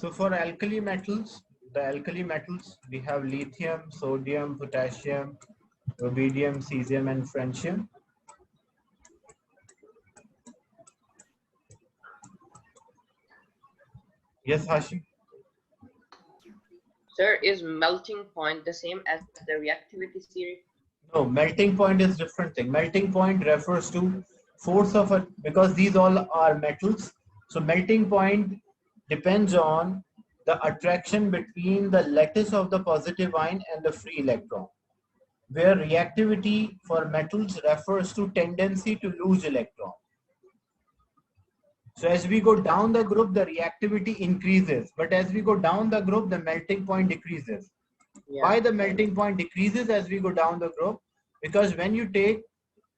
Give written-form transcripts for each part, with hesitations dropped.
So for alkali metals, we have lithium, sodium, potassium, rubidium, cesium, and francium. Yes, Hashim? Sir, is melting point the same as the reactivity series? No, melting point is different thing. Melting point refers to force of a, because these all are metals. So melting point depends on the attraction between the lattice of the positive ion and the free electron, where reactivity for metals refers to tendency to lose electron. So as we go down the group, the reactivity increases, but as we go down the group, the melting point decreases. Yeah. Why the melting point decreases as we go down the group? Because when you take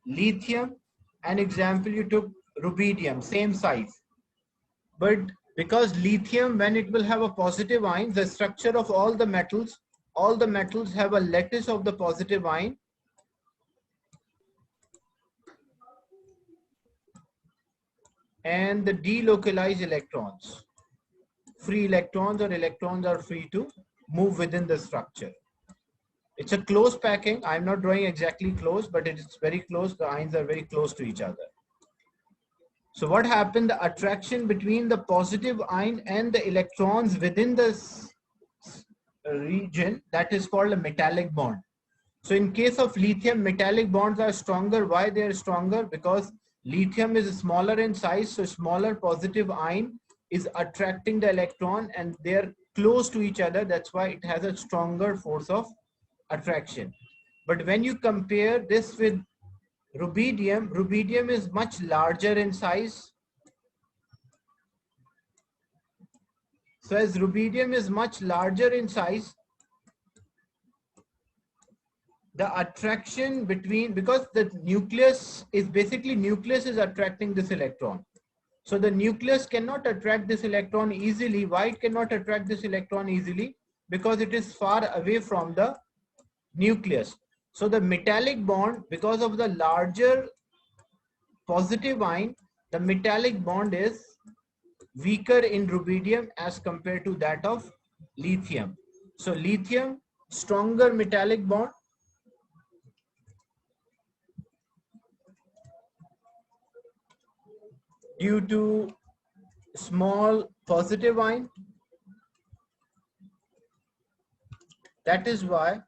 lithium, an example, you took rubidium, same size. But because lithium, when it will have a positive ion, the structure of all the metals have a lattice of the positive ion. And the delocalized electrons. Free electrons or electrons are free to move within the structure. It's a close packing. I'm not drawing exactly close, but it's very close. The ions are very close to each other. So what happened? The attraction between the positive ion and the electrons within this region, that is called a metallic bond. So in case of lithium, metallic bonds are stronger. Why they are stronger? Because lithium is smaller in size, so smaller positive ion is attracting the electron and they're close to each other. That's why it has a stronger force of attraction. But when you compare this with rubidium, rubidium is much larger in size. So as rubidium is much larger in size, the attraction between, because the nucleus is attracting this electron. So the nucleus cannot attract this electron easily. Why it cannot attract this electron easily? Because it is far away from the nucleus. So the metallic bond, because of the larger positive ion, the metallic bond is weaker in rubidium as compared to that of lithium. So lithium, stronger metallic bond. Due to small positive ion. That is why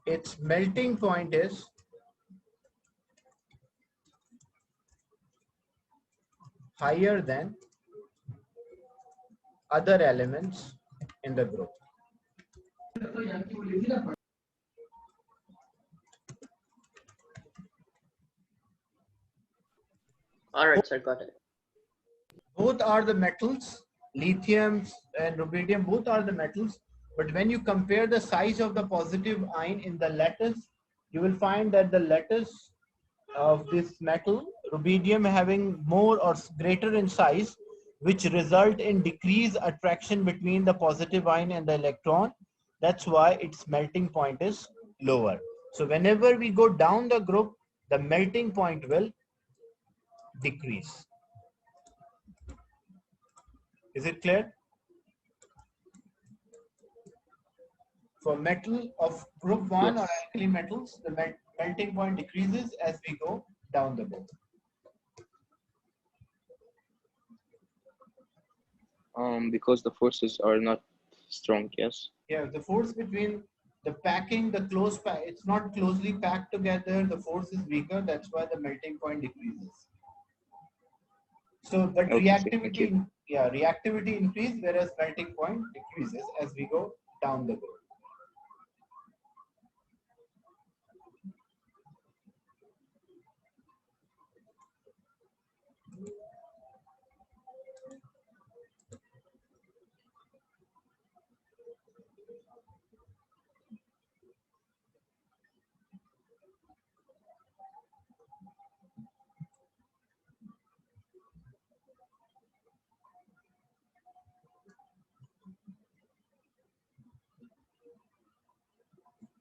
its melting point is higher than other elements in the group. All right, sir, got it. Both are the metals, lithium and rubidium, both are the metals. But when you compare the size of the positive ion in the lattice, you will find that the lattice of this metal, rubidium, having more or greater in size, which result in decreased attraction between the positive ion and the electron. That's why its melting point is lower. So whenever we go down the group, the melting point will decrease. Is it clear? For metal of group 1 or alkali metals, the melting point decreases as we go down the group. Because the forces are not strong, yes? Yeah, the force between the packing, the close pack, it's not closely packed together, the force is weaker, that's why the melting point decreases. So, but Okay, reactivity, yeah, reactivity increases, whereas melting point decreases as we go down the group.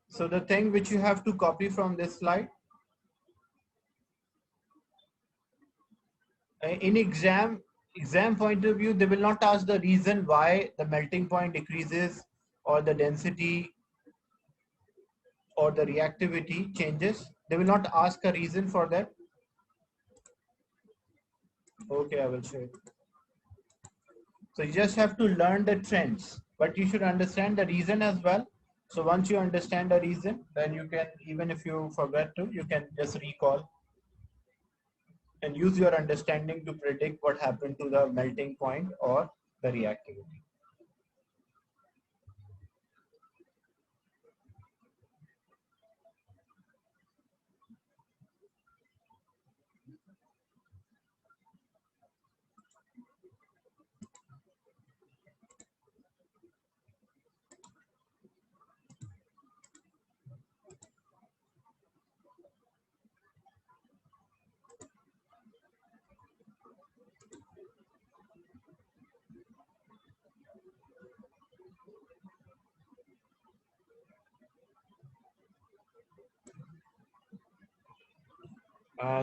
So the thing which you have to copy from this slide, In exam point of view, they will not ask the reason why the melting point decreases or the density or the reactivity changes. They will not ask a reason for that. Okay, I will show you. So you just have to learn the trends, but you should understand the reason as well. So once you understand the reason, then you can, even if you forget to, you can just recall and use your understanding to predict what happened to the melting point or the reactivity.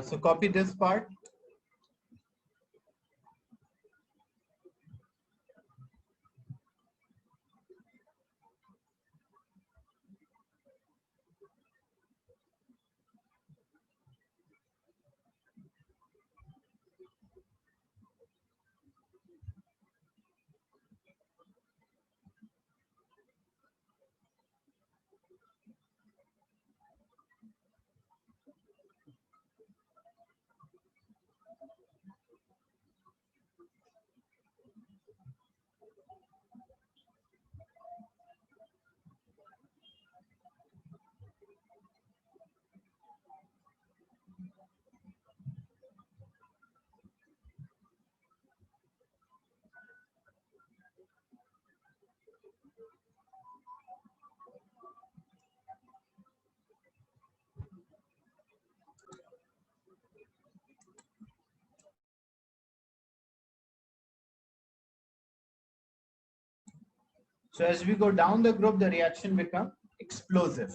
So copy this part. So as we go down the group, the reaction becomes explosive.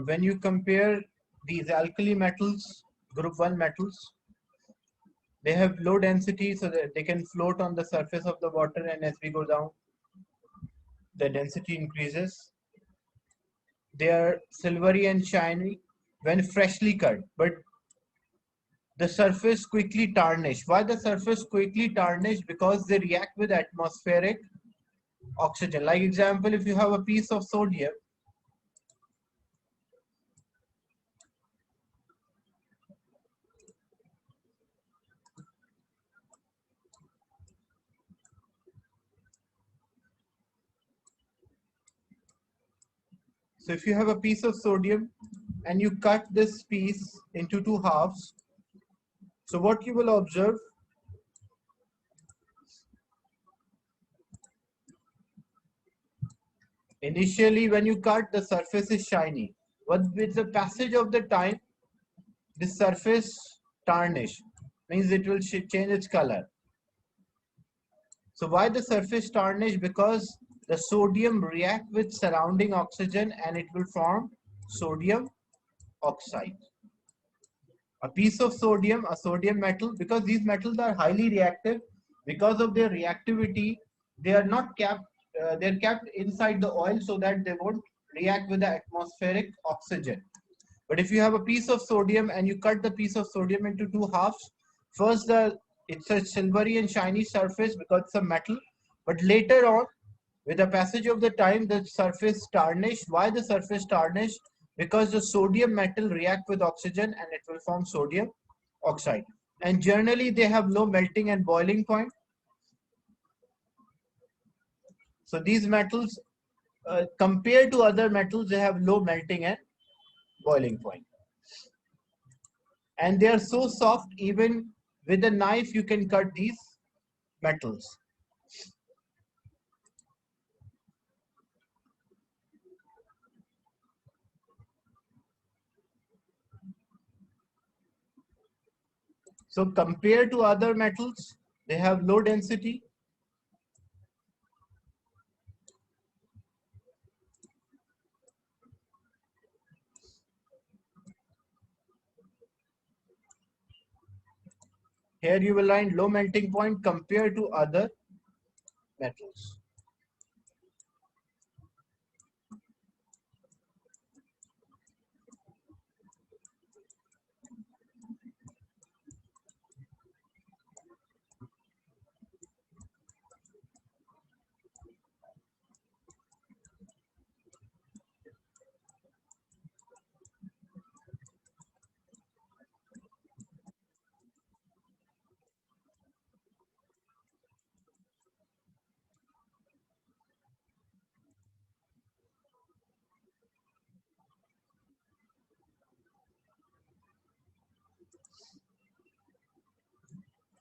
When you compare these alkali metals, group 1 metals, they have low density so that they can float on the surface of the water, and as we go down, the density increases. They are silvery and shiny when freshly cut, but the surface quickly tarnish. Why the surface quickly tarnish? Because they react with atmospheric oxygen. Like example, if you have a piece of sodium, so if you have a piece of sodium and you cut this piece into two halves, so what you will observe, initially when you cut, the surface is shiny, but with the passage of the time, the surface tarnish, means it will change its color. So why the surface tarnish? Because the sodium react with surrounding oxygen and it will form sodium oxide. A piece of sodium, a sodium metal, because these metals are highly reactive, because of their reactivity, they are not kept, they're kept inside the oil so that they won't react with the atmospheric oxygen. But if you have a piece of sodium and you cut the piece of sodium into two halves, first it's a silvery and shiny surface because it's a metal, but later on, with the passage of the time, the surface tarnished. Why the surface tarnished? Because the sodium metal react with oxygen and it will form sodium oxide. And generally they have low melting and boiling point. So these metals, compared to other metals, they have low melting and boiling point. And they are so soft, even with a knife you can cut these metals. So compared to other metals, they have low density. Here you will find low melting point compared to other metals.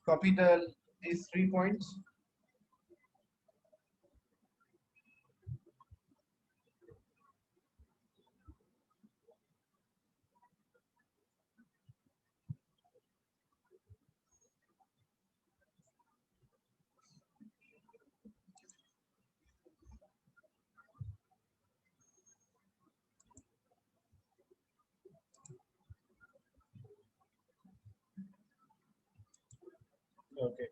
Copy these 3 points. Okay.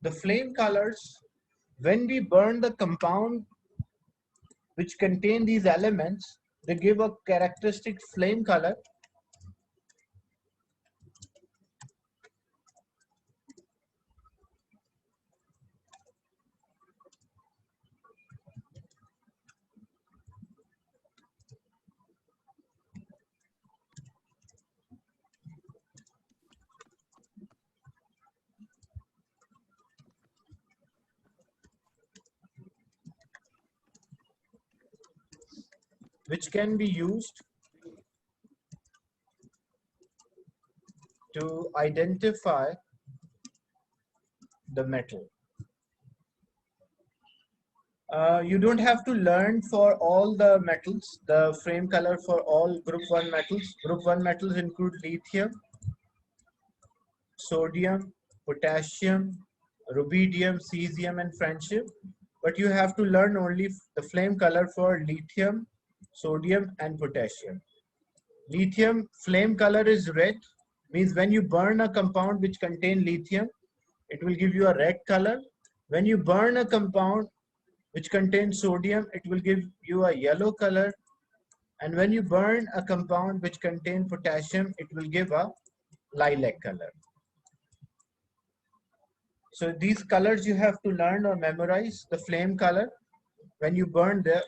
The flame colors, when we burn the compound which contain these elements, they give a characteristic flame color. Which can be used to identify the metal. You don't have to learn for all the metals, the frame color for all group 1 metals. Group 1 metals include lithium, sodium, potassium, rubidium, cesium, and francium. But you have to learn only the flame color for lithium, sodium, and potassium. Lithium flame color is red, means when you burn a compound which contain lithium, it will give you a red color. When you burn a compound which contains sodium, it will give you a yellow color. And when you burn a compound which contains potassium, it will give a lilac color. So these colors you have to learn or memorize. The flame color, when you burn the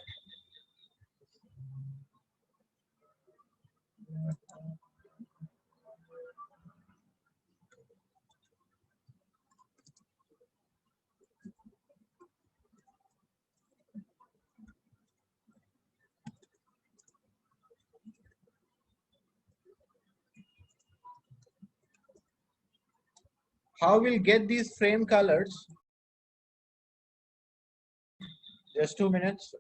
how we'll get these frame colors. Just 2 minutes.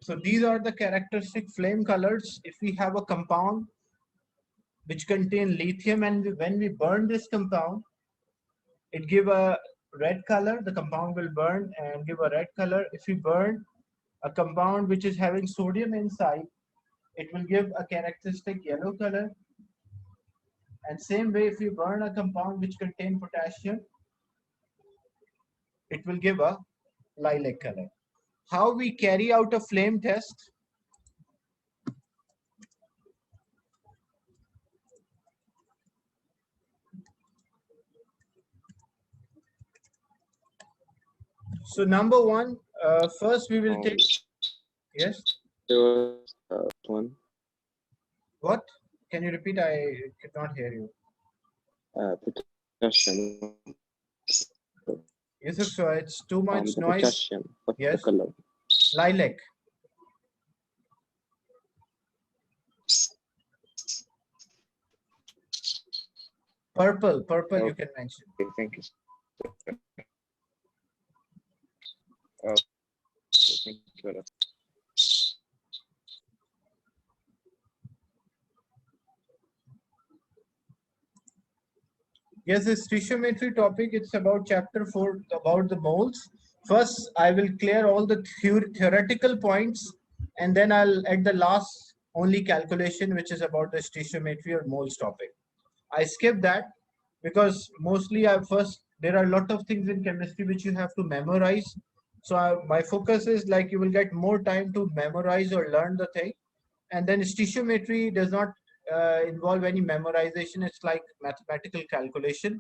So these are the characteristic flame colors. If we have a compound which contain lithium, and when we burn this compound, it give a red color. The compound will burn and give a red color. If we burn a compound which is having sodium inside, it will give a characteristic yellow color. And same way, if you burn a compound which contain potassium, it will give a lilac color. How we carry out a flame test? So number one, first we will take, yes? There was one. What? Can you repeat? I could not hear you. Potassium. Yusuf, so it's too much The noise. potassium. What's Yes. the color? Lilac. Purple, purple you can mention. Okay, thank you. Thank you. Yes, this stoichiometry topic, it's about chapter 4, about the moles. First, I will clear all the theoretical points, and then I'll at the last only calculation, which is about the stoichiometry or moles topic. I skipped that because mostly there are a lot of things in chemistry which you have to memorize. So my focus is like you will get more time to memorize or learn the thing. And then stoichiometry does not involve any memorization. It's like mathematical calculation.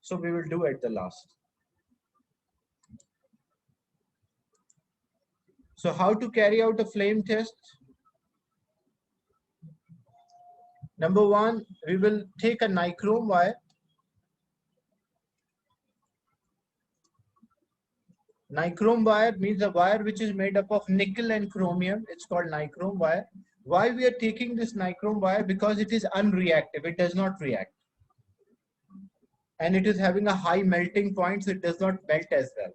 So we will do at the last. So how to carry out a flame test? Number one, we will take a nichrome wire. Nichrome wire means a wire which is made up of nickel and chromium. It's called nichrome wire. Why we are taking this nichrome wire? Because it is unreactive. It does not react. And it is having a high melting point, so it does not melt as well.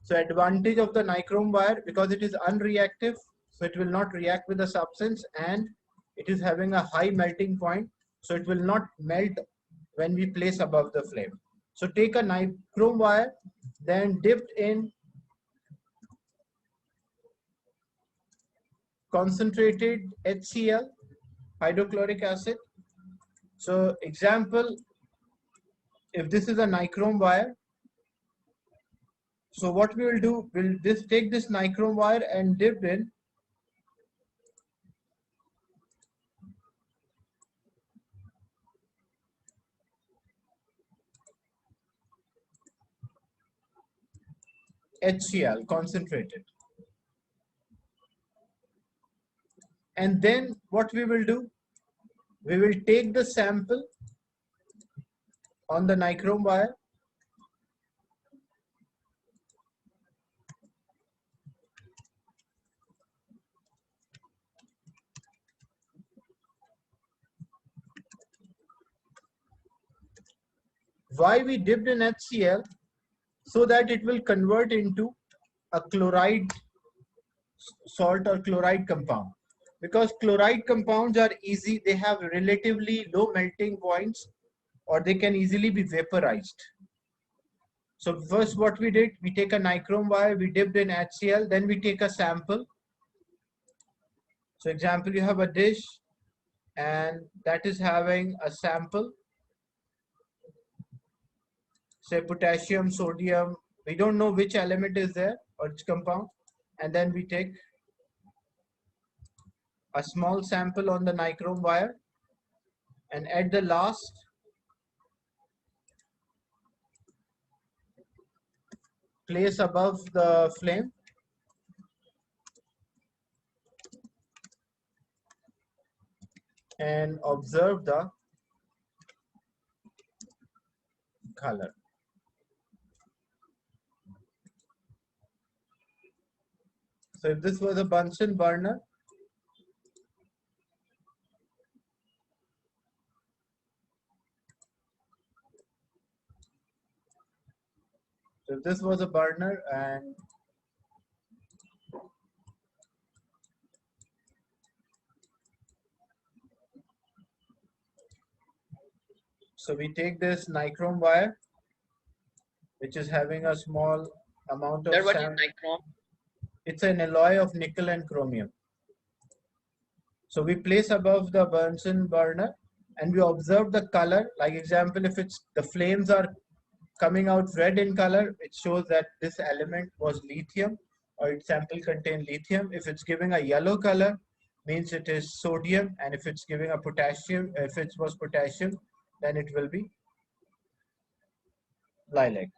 So advantage of the nichrome wire, because it is unreactive, so it will not react with the substance, and it is having a high melting point, so it will not melt when we place above the flame. So take a nichrome wire, then dipped in concentrated HCl, hydrochloric acid. So example, if this is a nichrome wire, so what we will do, we'll take this nichrome wire and dip in HCl concentrated. And then what we will do, we will take the sample on the nichrome wire, why we dipped in HCl, so that it will convert into a chloride salt or chloride compound. Because chloride compounds are easy, they have relatively low melting points, or they can easily be vaporized. So first what we did, we take a nichrome wire, we dipped in HCl, then we take a sample. So example, you have a dish and that is having a sample, say potassium, sodium, we don't know which element is there or which compound, and then we take a small sample on the nichrome wire, and at the last place above the flame and observe the color. So if this was a Bunsen burner, so if this was a burner and So we take this nichrome wire, which is having a small amount of Sir, what is sand. nichrome? It's an alloy of nickel and chromium. So we place above the Bunsen burner and we observe the color. Like example, if it's the flames are coming out red in color, it shows that this element was lithium or its sample contained lithium. If it's giving a yellow color, means it is sodium. And if it's giving a potassium, if it was potassium, then it will be lilac.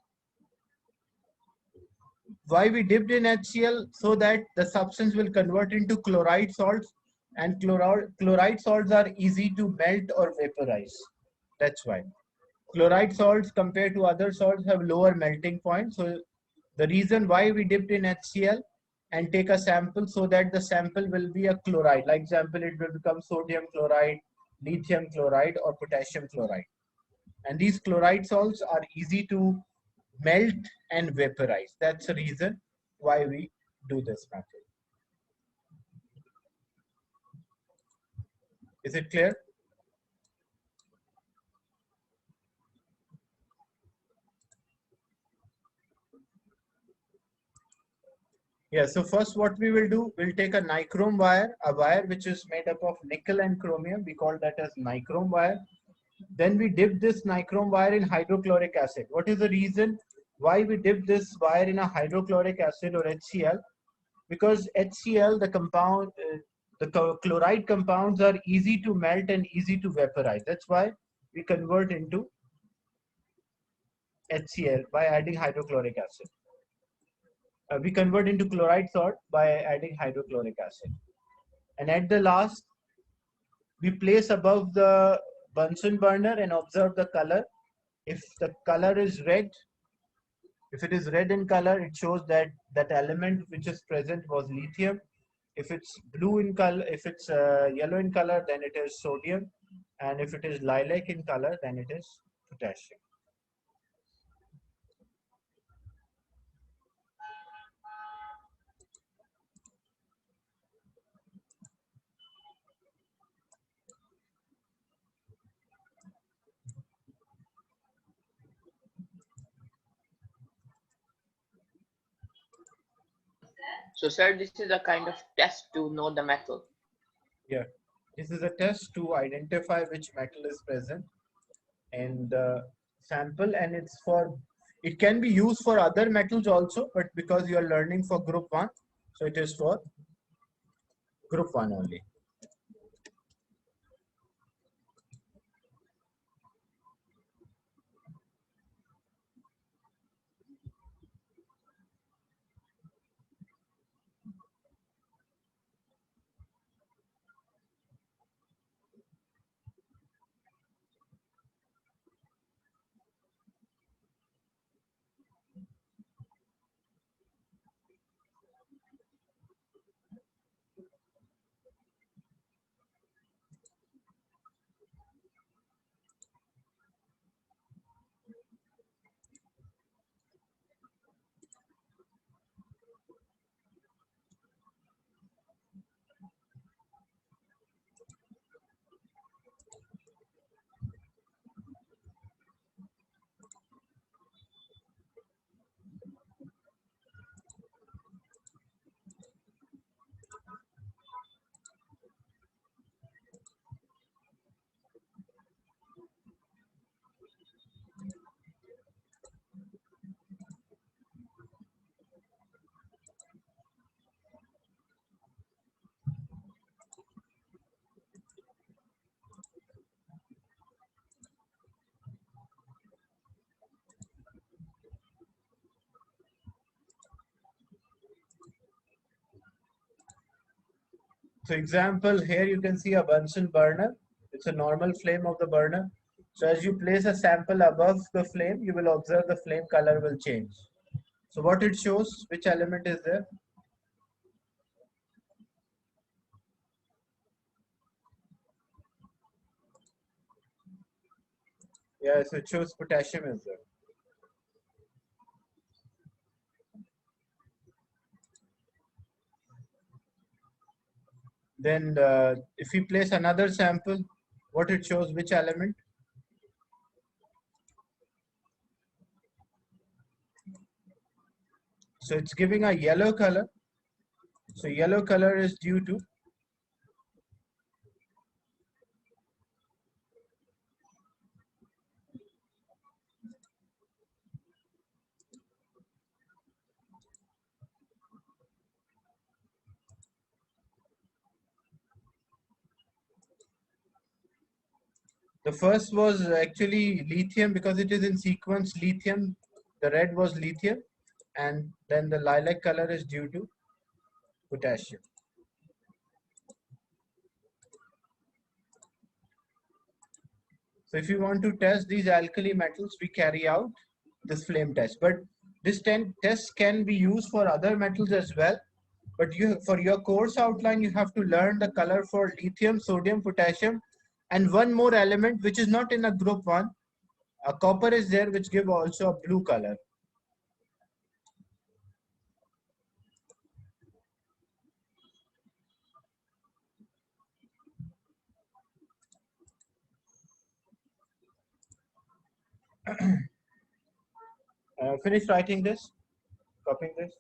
Why we dipped in HCl? So that the substance will convert into chloride salts, and chloride salts are easy to melt or vaporize. That's why. Chloride salts compared to other salts have lower melting point. So the reason why we dipped in HCl and take a sample, so that the sample will be a chloride. Like example, it will become sodium chloride, lithium chloride, or potassium chloride. And these chloride salts are easy to melt and vaporize. That's the reason why we do this method. Is it clear? Yeah, so first what we will do, we'll take a nichrome wire, a wire which is made up of nickel and chromium. We call that as nichrome wire. Then we dip this nichrome wire in hydrochloric acid. What is the reason why we dip this wire in a hydrochloric acid or HCl? Because HCl, the compound, the chloride compounds are easy to melt and easy to vaporize. That's why we convert into HCl by adding hydrochloric acid. We convert into chloride salt by adding hydrochloric acid. And at the last, we place above the Bunsen burner and observe the color. If the color is red, if it is red in color, it shows that that element which is present was lithium. If it's blue in color, if it's yellow in color, then it is sodium. And if it is lilac in color, then it is potassium. So, sir, this is a kind of test to know the metal. Yeah, this is a test to identify which metal is present in the sample, and it can be used for other metals also, but because you are learning for group 1, so it is for group 1 only. So example, here you can see a Bunsen burner. It's a normal flame of the burner. So as you place a sample above the flame, you will observe the flame color will change. So what it shows, which element is there? Yeah, so it shows potassium is there. Then if we place another sample, what it shows, which element? So it's giving a yellow color. So yellow color is due to the first was actually lithium because it is in sequence lithium. The red was lithium, and then the lilac color is due to potassium. So if you want to test these alkali metals, we carry out this flame test. But this test can be used for other metals as well. But for your course outline, you have to learn the color for lithium, sodium, potassium, and one more element which is not in a group one. A copper is there which give also a blue color. Finish writing this, copying this.